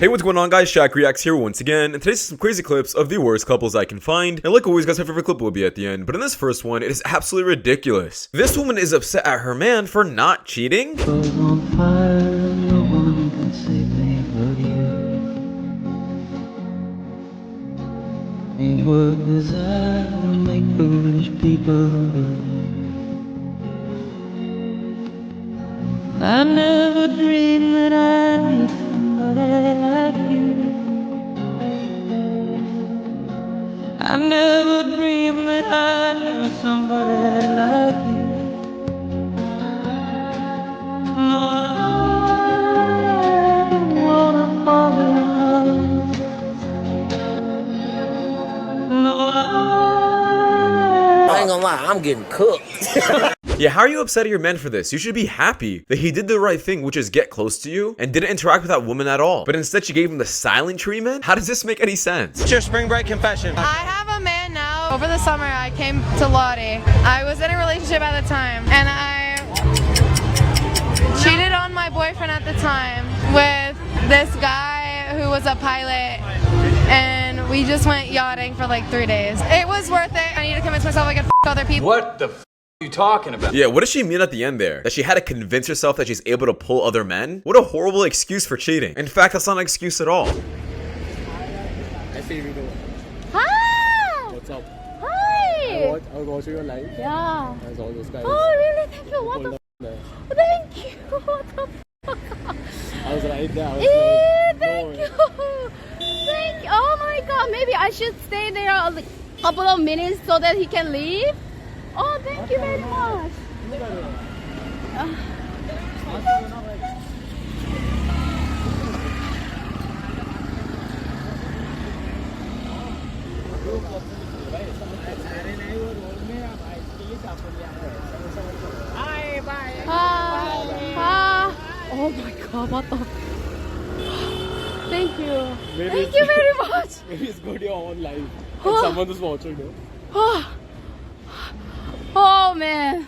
Hey, what's going on, guys? Shak-Reacts here once again, and today's some crazy clips of the worst couples I can find. And like always, guys, my favorite clip will be at the end, but in this first one, it is absolutely ridiculous. This woman is upset at her man for not cheating. I never dreamed that I'd meet somebody like you. I never dreamed that I'd love somebody like you. No, I don't wanna fall in love. No, I ain't gonna lie, I'm getting cooked. Yeah, how are you upset at your man for this? You should be happy that he did the right thing, which is get close to you, and didn't interact with that woman at all. But instead, she gave him the silent treatment? How does this make any sense? It's your spring break confession. I have a man now. Over the summer, I came to Lottie. I was in a relationship at the time, and I cheated on my boyfriend at the time with this guy who was a pilot, and we just went yachting for like 3 days. It was worth it. I need to convince myself I could f other people. What the f are you talking about? Yeah, what does she mean at the end there? That she had to convince herself that she's able to pull other men? What a horrible excuse for cheating. In fact, that's not an excuse at all. I see you video. Hi! What's up? Hi! I was watching your live. Yeah. I saw those guys. Oh, really? Thank you. What the there. Thank you. What the fuck? I was right there. I was Thank you. Thank you. Oh my god. Maybe I should stay there a couple of minutes so that he can leave. Oh, thank you very much. Hi. Oh my god, what the? Thank you. Thank you very much. Maybe it's good you're on live. And someone is watching you. Oh man.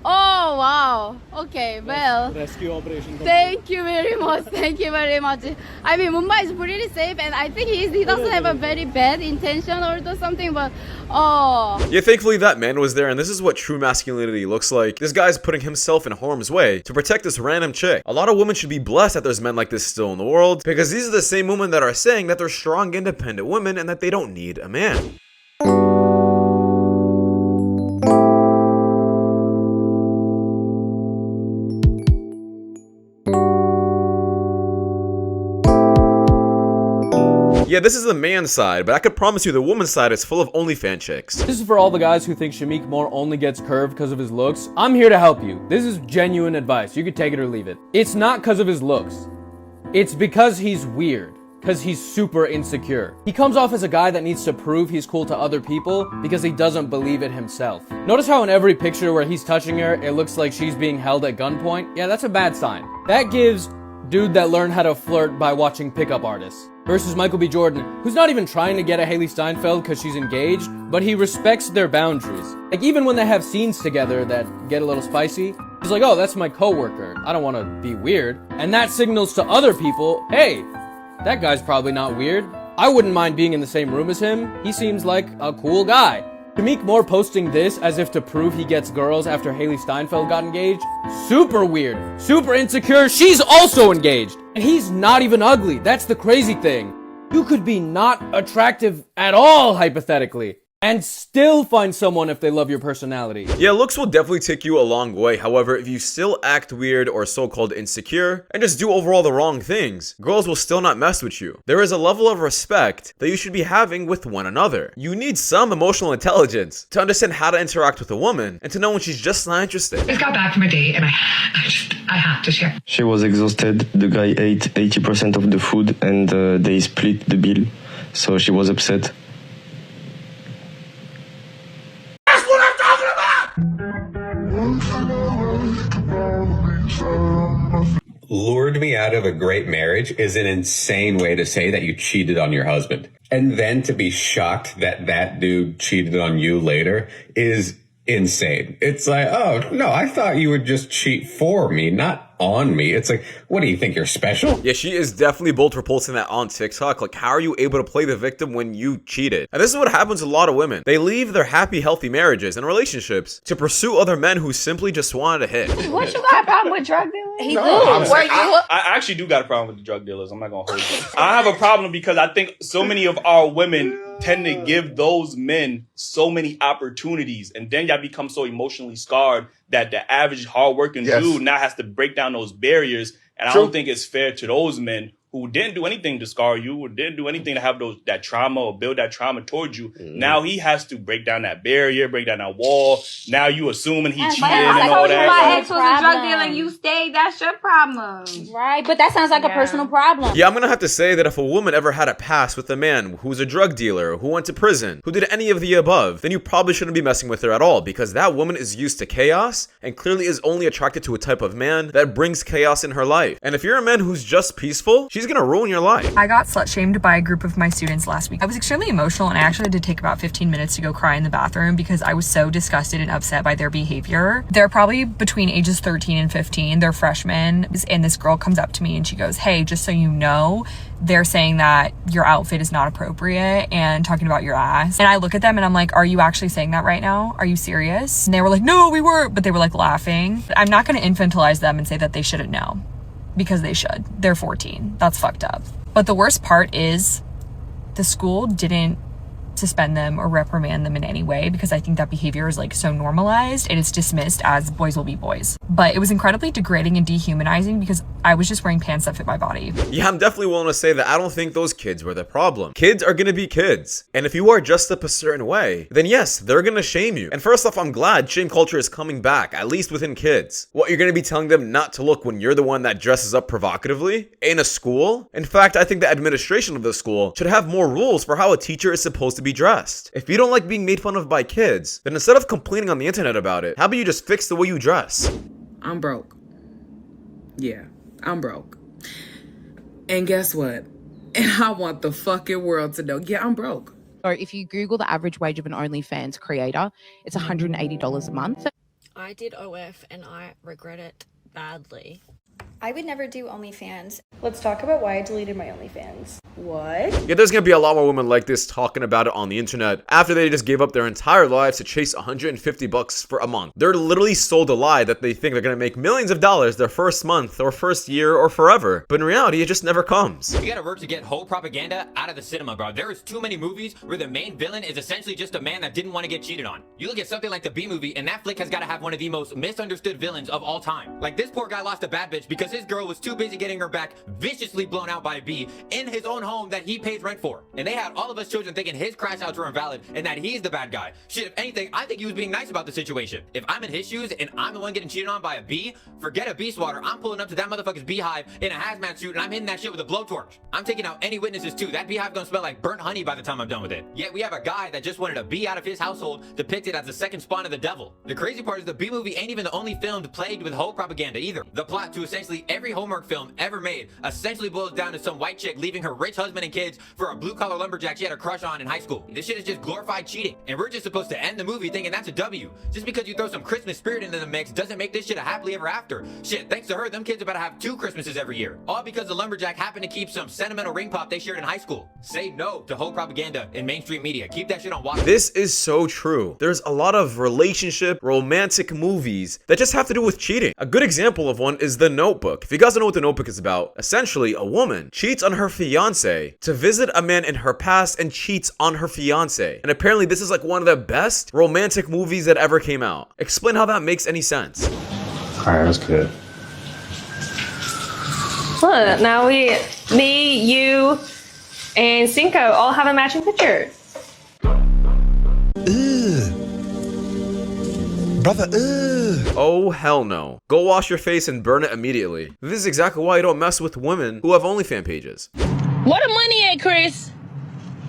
Oh wow. Okay, well. Rescue operation. Thank you very much. Thank you very much. I mean, Mumbai is pretty safe, and I think he doesn't have a very bad intention or something, but oh. Yeah, thankfully that man was there, and this is what true masculinity looks like. This guy's putting himself in harm's way to protect this random chick. A lot of women should be blessed that there's men like this still in the world, because these are the same women that are saying that they're strong, independent women and that they don't need a man. Yeah, this is the man's side, but I could promise you the woman's side is full of OnlyFans chicks. This is for all the guys who think Shamik Moore only gets curved because of his looks. I'm here to help you. This is genuine advice. You can take it or leave it. It's not because of his looks. It's because he's weird. Because he's super insecure. He comes off as a guy that needs to prove he's cool to other people because he doesn't believe it himself. Notice how in every picture where he's touching her, it looks like she's being held at gunpoint? Yeah, that's a bad sign. That gives dude that learned how to flirt by watching pickup artists. Versus Michael B. Jordan, who's not even trying to get at Haley Steinfeld because she's engaged, but he respects their boundaries. Like, even when they have scenes together that get a little spicy, he's like, oh, that's my coworker. I don't want to be weird. And that signals to other people, hey, that guy's probably not weird. I wouldn't mind being in the same room as him. He seems like a cool guy. Shamik Moore posting this as if to prove he gets girls after Haley Steinfeld got engaged? Super weird. Super insecure. She's also engaged. And he's not even ugly. That's the crazy thing. You could be not attractive at all, hypothetically, and still find someone if they love your personality. Yeah, looks will definitely take you a long way. However, if you still act weird or so-called insecure and just do overall the wrong things, girls will still not mess with you. There is a level of respect that you should be having with one another. You need some emotional intelligence to understand how to interact with a woman and to know when she's just not interested. Just got back from a date and I have to share. She was exhausted. The guy ate 80% of the food and they split the bill. So she was upset. Lured me out of a great marriage is an insane way to say that you cheated on your husband. And then to be shocked that that dude cheated on you later is insane. It's like, oh, no, I thought you would just cheat for me, not on me. It's like, what do you think, you're special? Yeah, she is definitely bold for posting that on TikTok. Like, how are you able to play the victim when you cheated? And this is what happens to a lot of women. They leave their happy, healthy marriages and relationships to pursue other men who simply just wanted to hit. What, you got a problem with drug dealing? I actually do got a problem with the drug dealers. I'm not gonna hold you. I have a problem because I think so many of our women tend to give those men so many opportunities, and then y'all become so emotionally scarred that the average hardworking dude now has to break down those barriers. And I don't think it's fair to those men who didn't do anything to scar you, or didn't do anything to have that trauma or build that trauma towards you. Now he has to break down that barrier, break down that wall. Now you assuming he cheated and all that. My ex was a drug dealer and you stayed. That's your problem. Right, but that sounds like a personal problem. Yeah, I'm gonna have to say that if a woman ever had a past with a man who's a drug dealer, who went to prison, who did any of the above, then you probably shouldn't be messing with her at all, because that woman is used to chaos and clearly is only attracted to a type of man that brings chaos in her life. And if you're a man who's just peaceful, she's gonna ruin your life. I got slut-shamed by a group of my students last week. I was extremely emotional, and I actually had to take about 15 minutes to go cry in the bathroom because I was so disgusted and upset by their behavior. They're probably between ages 13 and 15. They're freshmen, and this girl comes up to me and she goes, "Hey, just so you know, they're saying that your outfit is not appropriate and talking about your ass." And I look at them and I'm like, "Are you actually saying that right now? Are you serious?" And they were like, "No, we weren't," but they were like laughing. I'm not going to infantilize them and say that they shouldn't know, because they should. They're 14. That's fucked up. But the worst part is the school didn't suspend them or reprimand them in any way, because I think that behavior is like so normalized and it's dismissed as boys will be boys. But it was incredibly degrading and dehumanizing because I was just wearing pants that fit my body. Yeah, I'm definitely willing to say that I don't think those kids were the problem. Kids are gonna be kids. And if you are dressed up a certain way, then yes, they're gonna shame you. And first off, I'm glad shame culture is coming back, at least within kids. What, you're gonna be telling them not to look when you're the one that dresses up provocatively in a school? In fact, I think the administration of the school should have more rules for how a teacher is supposed to be dressed. If you don't like being made fun of by kids, then instead of complaining on the internet about it, how about you just fix the way you dress? I'm broke. Yeah, I'm broke. And guess what? And I want the fucking world to know, yeah, I'm broke. Or if you Google the average wage of an OnlyFans creator, it's $180 a month. I did OF and I regret it badly. I would never do OnlyFans. Let's talk about why I deleted my OnlyFans. What? Yeah, there's gonna be a lot more women like this talking about it on the internet after they just gave up their entire lives to chase $150 for a month. They're literally sold a lie that they think they're gonna make millions of dollars their first month or first year or forever. But in reality, it just never comes. You gotta work to get whole propaganda out of the cinema, bro. There is too many movies where the main villain is essentially just a man that didn't want to get cheated on. You look at something like the B movie, and that flick has gotta have one of the most misunderstood villains of all time. Like, this poor guy lost a bad bitch because his girl was too busy getting her back viciously blown out by a bee in his own home that he pays rent for. And they had all of us children thinking his crash outs were invalid and that he's the bad guy. Shit, if anything, I think he was being nice about the situation. If I'm in his shoes and I'm the one getting cheated on by a bee, forget a bee swatter. I'm pulling up to that motherfucker's beehive in a hazmat suit and I'm hitting that shit with a blowtorch. I'm taking out any witnesses too. That beehive gonna smell like burnt honey by the time I'm done with it. Yet we have a guy that just wanted a bee out of his household depicted as the second spawn of the devil. The crazy part is the bee movie ain't even the only film plagued with whole propaganda either. The plot to essentially every Hallmark film ever made essentially boils down to some white chick leaving her rich husband and kids for a blue-collar lumberjack she had a crush on in high school. This shit is just glorified cheating, and we're just supposed to end the movie thinking that's a W. Just because you throw some Christmas spirit into the mix doesn't make this shit a happily ever after. Shit, thanks to her, them kids are about to have 2 Christmases every year. All because the lumberjack happened to keep some sentimental ring pop they shared in high school. Say no to whole propaganda in mainstream media. Keep that shit on watch. This is so true. There's a lot of relationship, romantic movies that just have to do with cheating. A good example of one is The Notebook. If you guys don't know what The Notebook is about, essentially a woman cheats on her fiance to visit a man in her past and cheats on her fiance. And apparently this is like one of the best romantic movies that ever came out. Explain how that makes any sense. Alright, that's good. Look, now me, you, and Cinco all have a matching picture. Brother, oh hell no. Go wash your face and burn it immediately. This is exactly why you don't mess with women who have OnlyFans pages. What the money at, Chris?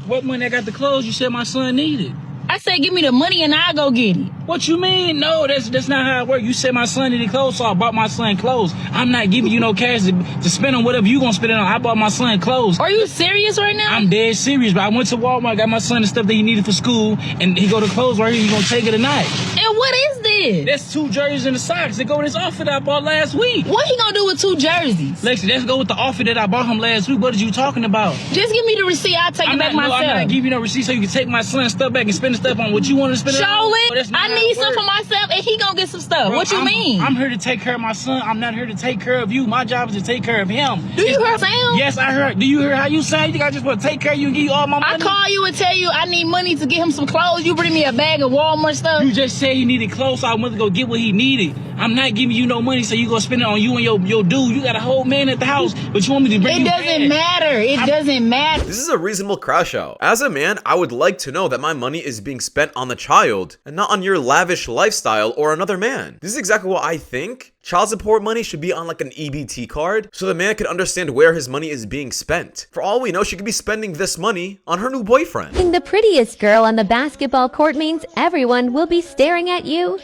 What money? I got the clothes you said my son needed. I said, give me the money and I'll go get it. What you mean? No, that's not how it works. You said my son needed clothes, so I bought my son clothes. I'm not giving you no cash to spend on whatever you gonna spend it on. I bought my son clothes. Are you serious right now? I'm dead serious, but I went to Walmart, got my son the stuff that he needed for school, and he go to clothes right here. He gonna take it tonight. And what is this? That's 2 jerseys and the socks that go with this outfit I bought last week. What he gonna do with 2 jerseys? Lexi, let's go with the outfit that I bought him last week. What are you talking about? Just give me the receipt. I'll take it back myself. I'm not giving you no receipt so you can take my son's stuff back and spend the stuff on what you want to spend it on. Charlotte, I need some for myself and he gonna get some stuff. Bro, what you mean? I'm here to take care of my son. I'm not here to take care of you. My job is to take care of him. Do you hear Sam? Yes, I heard. Do you hear how you sound? You think I just want to take care of you and give you all my money? I call you and tell you I need money to get him some clothes. You bring me a bag of Walmart stuff. You just said he needed clothes, so I went to go get what he needed. I'm not giving you no money, so you gonna spend it on you and your dude. You got a whole man at the house, but you want me to bring it doesn't matter. It doesn't matter. This is a reasonable crash out. As a man, I would like to know that my money is being spent on the child and not on your lavish lifestyle or another man. This is exactly what I think. Child support money should be on like an EBT card so the man can understand where his money is being spent. For all we know, she could be spending this money on her new boyfriend. Being the prettiest girl on the basketball court means everyone will be staring at you.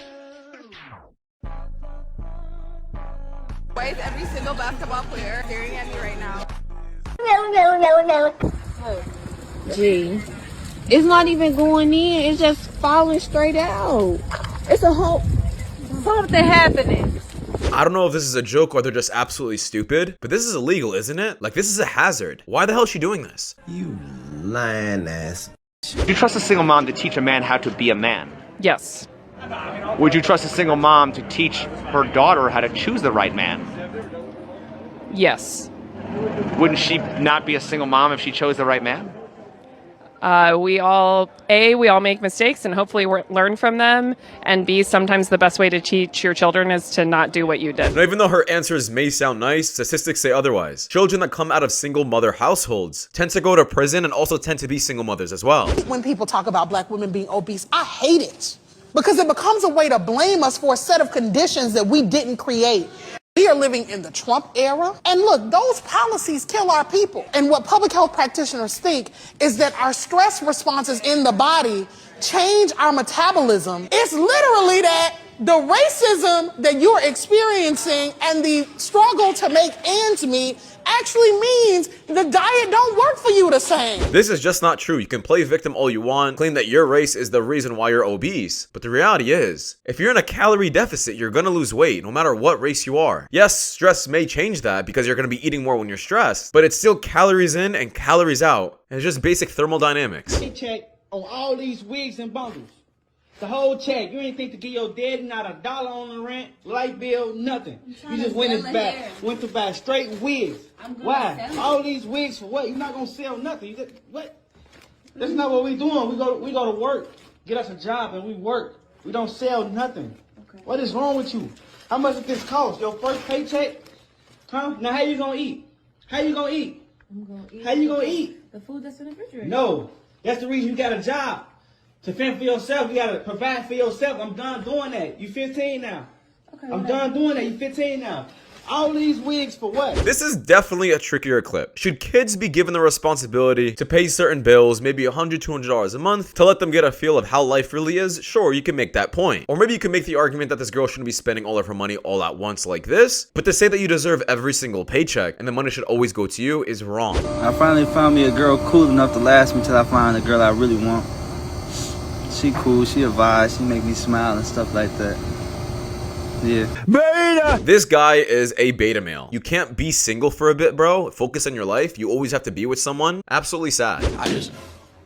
Why is every single basketball player staring at me right now? Gee, it's not even going in. It's just falling straight out. It's a whole something happening. I don't know if this is a joke or they're just absolutely stupid, but this is illegal, isn't it? Like, this is a hazard. Why the hell is she doing this? You lying ass. Would you trust a single mom to teach a man how to be a man? Yes. Would you trust a single mom to teach her daughter how to choose the right man? Yes. Wouldn't she not be a single mom if she chose the right man? We all make mistakes and hopefully learn from them. And B, sometimes the best way to teach your children is to not do what you did. Now, even though her answers may sound nice, statistics say otherwise. Children that come out of single mother households tend to go to prison and also tend to be single mothers as well. When people talk about black women being obese, I hate it because it becomes a way to blame us for a set of conditions that we didn't create. We are living in the Trump era. And look, those policies kill our people. And what public health practitioners think is that our stress responses in the body change our metabolism. It's literally that the racism that you're experiencing and the struggle to make ends meet actually means the diet don't work for you the same. This is just not true. You can play victim all you want, claim that your race is the reason why you're obese. But the reality is, if you're in a calorie deficit, you're gonna lose weight no matter what race you are. Yes, stress may change that because you're gonna be eating more when you're stressed, but it's still calories in and calories out. And it's just basic thermodynamics. Check on all these wigs and bundles. The whole check. You ain't think to give your daddy not $1 on the rent, light bill, nothing. You just went to buy straight wigs. Why? All these wigs for what? You're not gonna sell nothing. What? That's not what we doing. We go to work, get us a job, and we work. We don't sell nothing. Okay. What is wrong with you? How much does this cost? Your first paycheck? Huh? Now how you gonna eat? How you gonna eat? I'm gonna eat. How you gonna eat? The food that's in the refrigerator. No. That's the reason you got a job. To fend for yourself, you gotta provide for yourself. I'm done doing that. You 15 now. Okay, I'm done doing that. You 15 now. All these wigs for what? This is definitely a trickier clip. Should kids be given the responsibility to pay certain bills, maybe $100, $200 a month, to let them get a feel of how life really is? Sure, you can make that point. Or maybe you can make the argument that this girl shouldn't be spending all of her money all at once like this, but to say that you deserve every single paycheck and the money should always go to you is wrong. I finally found me a girl cool enough to last me till I find a girl I really want. She cool, she a vibe, she make me smile and stuff like that. Yeah. Beta! This guy is a beta male. You can't be single for a bit, bro. Focus on your life. You always have to be with someone. Absolutely sad.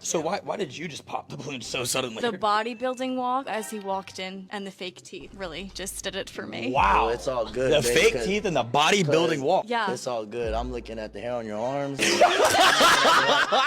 So why did you just pop the balloon so suddenly? The bodybuilding walk as he walked in and the fake teeth really just did it for me. Wow. It's all good. The fake teeth and the bodybuilding walk. Yeah. It's all good. I'm looking at the hair on your arms.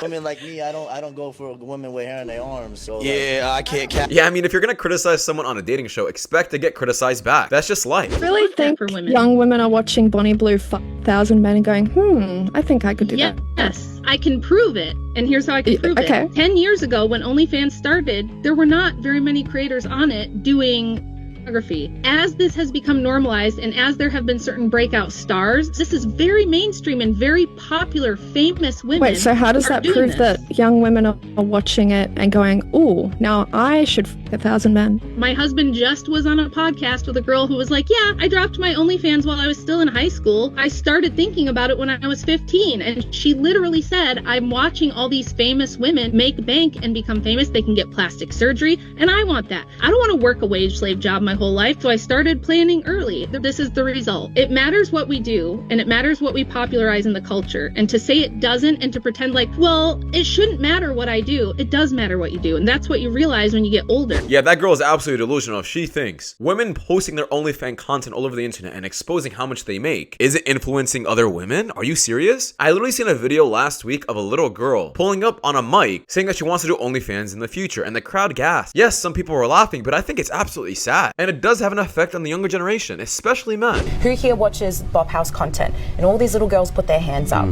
Women like me, I don't go for women with hair on their arms. So yeah, I can't. Yeah, I mean, if you're gonna criticize someone on a dating show, expect to get criticized back. That's just life. I really think young women are watching Bonnie Blue 1,000 Men and going, I think I could do that. Yes, I can prove it. And here's how I can prove it. 10 years ago, when OnlyFans started, there were not very many creators on it doing pornography. As this has become normalized and as there have been certain breakout stars, this is very mainstream and very popular, famous women. Wait, so how does that prove that young women are watching it and going, ooh, now I should f 1,000 men? My husband just was on a podcast with a girl who was like, yeah, I dropped my OnlyFans while I was still in high school. I started thinking about it when I was 15. And she literally said, I'm watching all these famous women make bank and become famous. They can get plastic surgery. And I want that. I don't want to work a wage slave job my whole life. So I started planning early. This is the result. It matters what we do, and it matters what we popularize in the culture. And to say it doesn't and to pretend like, well, it shouldn't matter what I do. It does matter what you do. And that's what you realize when you get older. Yeah, that girl is absolutely delusional if she thinks women posting their OnlyFans content all over the internet and exposing how much they make, is it influencing other women? Are you serious? I literally seen a video last week of a little girl pulling up on a mic saying that she wants to do OnlyFans in the future, and the crowd gasped. Yes, some people were laughing, but I think it's absolutely sad. And it does have an effect on the younger generation, especially men. Who here watches Bob House content? And all these little girls put their hands up.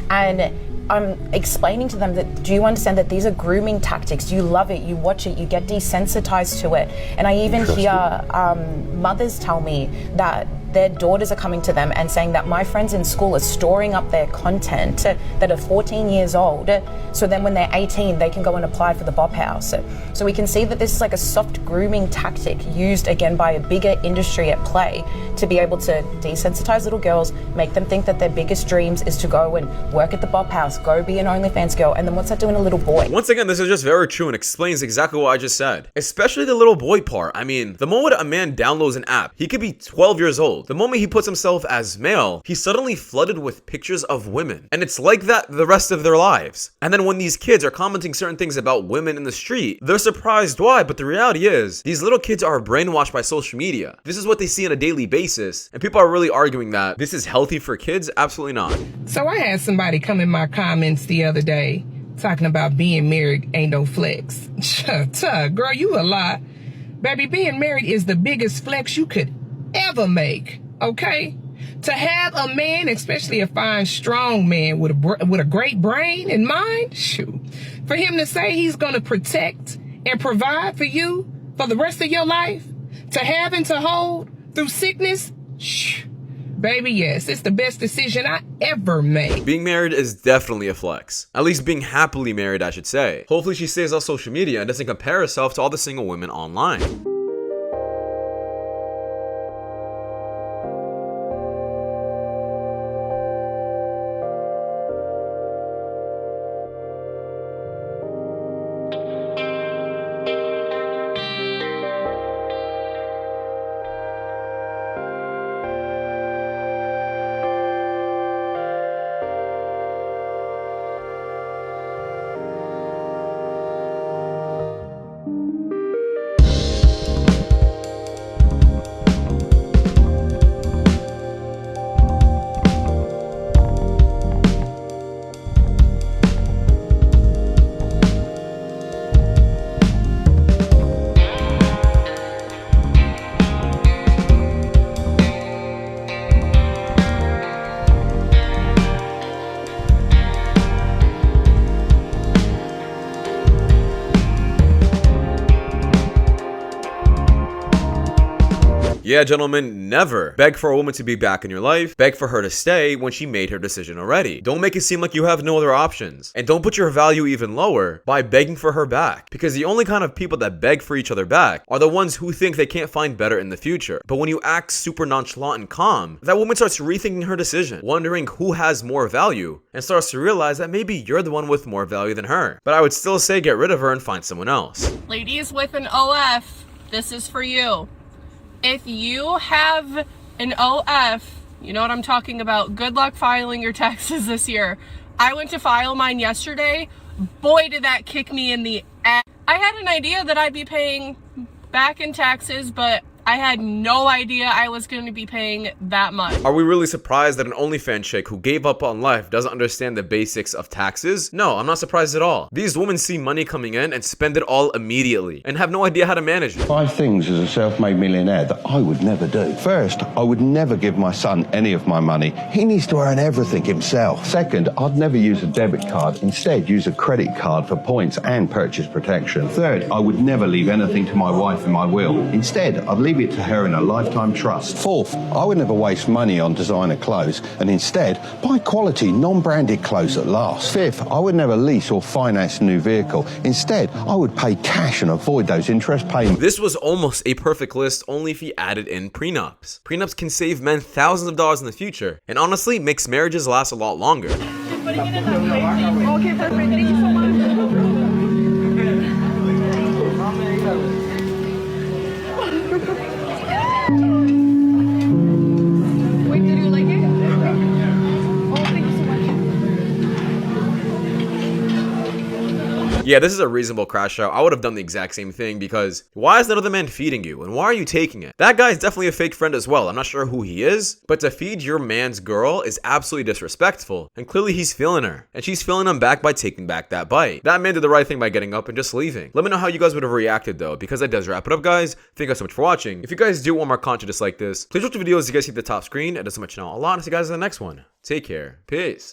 And I'm explaining to them that, do you understand that these are grooming tactics? You love it, you watch it, you get desensitized to it. And I even hear mothers tell me that their daughters are coming to them and saying that my friends in school are storing up their content that are 14 years old, so then when they're 18 they can go and apply for the Bob House. So we can see that this is like a soft grooming tactic used again by a bigger industry at play to be able to desensitize little girls, make them think that their biggest dreams is to go and work at the Bob House, go be an OnlyFans girl, and then what's that doing a little boy? Once again, this is just very true and explains exactly what I just said, especially the little boy part. I mean, the moment a man downloads an app, he could be 12 years old. The moment he puts himself as male, he's suddenly flooded with pictures of women. And it's like that the rest of their lives. And then when these kids are commenting certain things about women in the street, they're surprised why, but the reality is, these little kids are brainwashed by social media. This is what they see on a daily basis, and people are really arguing that this is healthy for kids. Absolutely not. So I had somebody come in my comments the other day talking about being married ain't no flex. Girl, you a lie. Baby, being married is the biggest flex you could ever make. Okay, to have a man, especially a fine, strong man with a great brain and mind, shoot, for him to say he's going to protect and provide for you for the rest of your life, to have and to hold through sickness, shh, baby, yes, it's the best decision I ever made. Being married is definitely a flex. At least being happily married, I should say. Hopefully she stays off social media and doesn't compare herself to all the single women online. Yeah, gentlemen, never beg for a woman to be back in your life. Beg for her to stay when she made her decision already. Don't make it seem like you have no other options. And don't put your value even lower by begging for her back. Because the only kind of people that beg for each other back are the ones who think they can't find better in the future. But when you act super nonchalant and calm, that woman starts rethinking her decision, wondering who has more value, and starts to realize that maybe you're the one with more value than her. But I would still say get rid of her and find someone else. Ladies with an OF, this is for you. If you have an OF, you know what I'm talking about. Good luck filing your taxes this year. I went to file mine yesterday. Boy, did that kick me in the ass. I had an idea that I'd be paying back in taxes, but I had no idea I was going to be paying that much. Are we really surprised that an OnlyFans chick who gave up on life doesn't understand the basics of taxes? No, I'm not surprised at all. These women see money coming in and spend it all immediately and have no idea how to manage it. 5 things as a self-made millionaire that I would never do. First, I would never give my son any of my money. He needs to earn everything himself. Second, I'd never use a debit card. Instead, use a credit card for points and purchase protection. Third, I would never leave anything to my wife in my will. Instead, I'd leave leave it to her in a lifetime trust. Fourth, I would never waste money on designer clothes and instead buy quality, non-branded clothes that last. Fifth, I would never lease or finance a new vehicle. Instead, I would pay cash and avoid those interest payments. This was almost a perfect list, only if he added in prenups. Prenups can save men thousands of dollars in the future, and honestly makes marriages last a lot longer. Okay, perfect. Thank you so much. Wait, did you like it? Oh, thank you so much. Yeah, this is a reasonable crash out. I would have done the exact same thing because why is another man feeding you and why are you taking it? That guy's definitely a fake friend as well. I'm not sure who he is, but to feed your man's girl is absolutely disrespectful. And clearly he's feeling her and she's feeling him back by taking back that bite. That man did the right thing by getting up and just leaving. Let me know how you guys would have reacted though, because that does wrap it up, guys. Thank you guys so much for watching. If you guys do want more content just like this, please watch the videos you guys see at the top screen. It does so much now a lot. I'll see you guys in the next one. Take care. Peace.